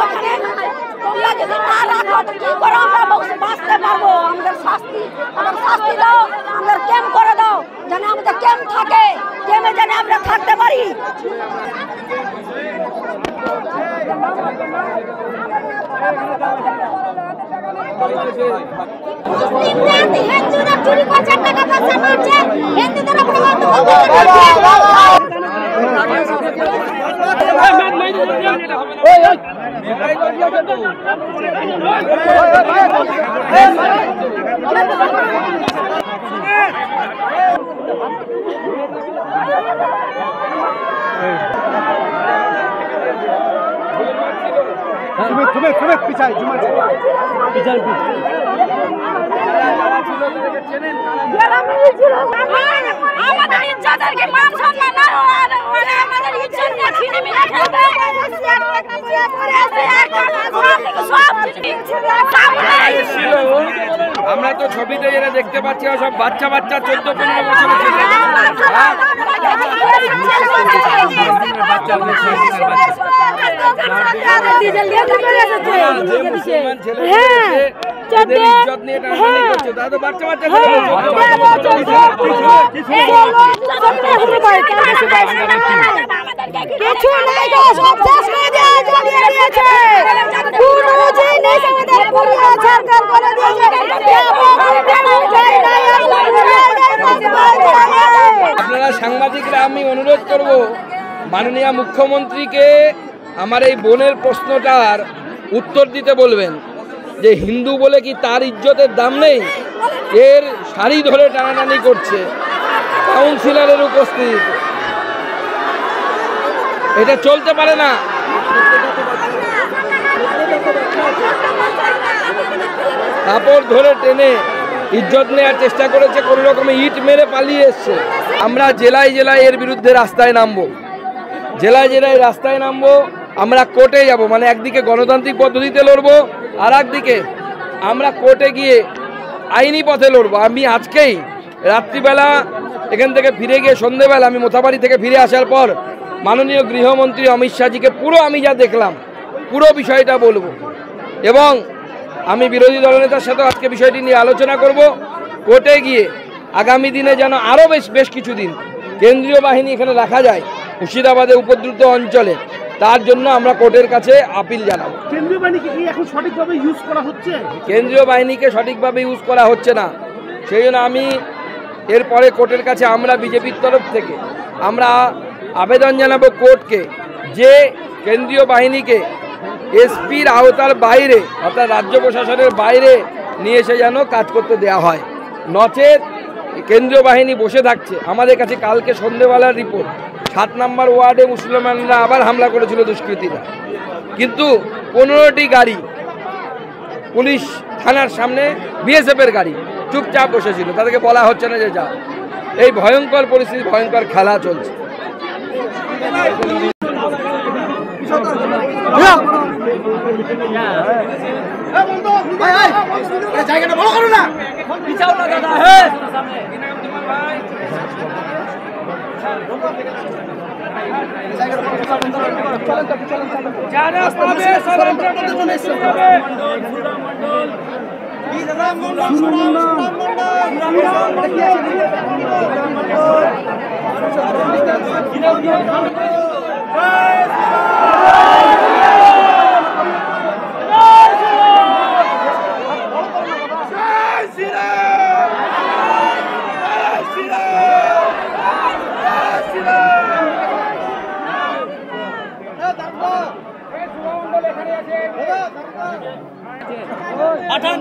ওখানে তোমরা যদি না রাখো তো কি করে আমরা বাঁচতে পারবো? আমাদের শাস্তি দাও, আমাদের ক্যাম্প করে দাও, যেন আমাদের ক্যাম্প থাকে, ক্যাম্পে যেন আমরা থাকতে পারি। হিন্দুরা চুরি করছে, টাকা পয়সা মারছে, হিন্দুদের উপরে পিছাই আমাদের ইজ্জতকে মান সম্মান না মানে আমাদের ইজ্জত না ছিনে মিলে খেলবে। আমরা তো ছবিতে যেটা দেখতে পাচ্ছি সব বাচ্চা 14-15 বছরের ছেলে। আপনারা সাংবাদিকরা আমি অনুরোধ করব মাননীয় মুখ্যমন্ত্রীকে আমার এই বোনের প্রশ্নটার উত্তর দিতে বলবেন যে হিন্দু বলে কি তার ইজ্জতের দাম নেই? এর শাড়ি ধরে টানাটানি করছে, কাউন্সিলরের উপস্থিত, এটা চলতে পারে না। কাপড় ধরে টেনে ইজ্জত নেওয়ার চেষ্টা করেছে, কোনো রকমে ইট মেরে পালিয়ে এসছে। আমরা জেলায় জেলায় এর বিরুদ্ধে রাস্তায় নামবো, জেলায় জেলায় রাস্তায় নামবো, আমরা কোর্টে যাব, মানে একদিকে গণতান্ত্রিক পদ্ধতিতে লড়বো, আর একদিকে আমরা কোর্টে গিয়ে আইনি পথে লড়বো। আমি আজকেই রাত্রিবেলা এখান থেকে ফিরে গিয়ে সন্ধেবেলা আমি মোথাবাড়ি থেকে ফিরে আসার পর মাননীয় গৃহমন্ত্রী অমিত শাহজিকে পুরো আমি যা দেখলাম পুরো বিষয়টা বলবো, এবং আমি বিরোধী দলনেতার সাথে আজকে বিষয়টি নিয়ে আলোচনা করব। কোর্টে গিয়ে আগামী দিনে যেন আরও বেশ কিছুদিন কেন্দ্রীয় বাহিনী এখানে রাখা যায় মুর্শিদাবাদে উপদ্রুত অঞ্চলে, তার জন্য আমরা কোর্টের কাছে আপিল জানাবো। কেন্দ্রীয় বাহিনীকে কি এখন সঠিকভাবে ইউজ করা হচ্ছে? কেন্দ্রীয় বাহিনীকে সঠিকভাবে ইউজ করা হচ্ছে না, সেই জন্য আমি এরপরে কোর্টের কাছে আমরা বিজেপির তরফ থেকে আমরা আবেদন জানাবো কোর্টকে যে কেন্দ্রীয় বাহিনীকে এসপির আওতার বাইরে অর্থাৎ রাজ্য প্রশাসনের বাইরে নিয়ে এসে যেন কাজ করতে দেওয়া হয়, নচেত কেন্দ্রীয় বাহিনী বসে থাকছে। আমাদের কাছে কালকে সন্ধ্যেবেলার রিপোর্ট 7 নম্বর ওয়ার্ডে মুসলমানরা আবার হামলা করেছিল দুষ্কৃতীরা, কিন্তু 15টি গাড়ি পুলিশ থানার সামনে বিএসএফের গাড়ি চুপচাপ বসেছিল, তাদেরকে বলা হচ্ছে না যে যা। এই ভয়ঙ্কর পরিস্থিতি, ভয়ঙ্কর খেলা চলছে। জায়গাটা বড় করো না, পিছাও না দাদা। পাঠান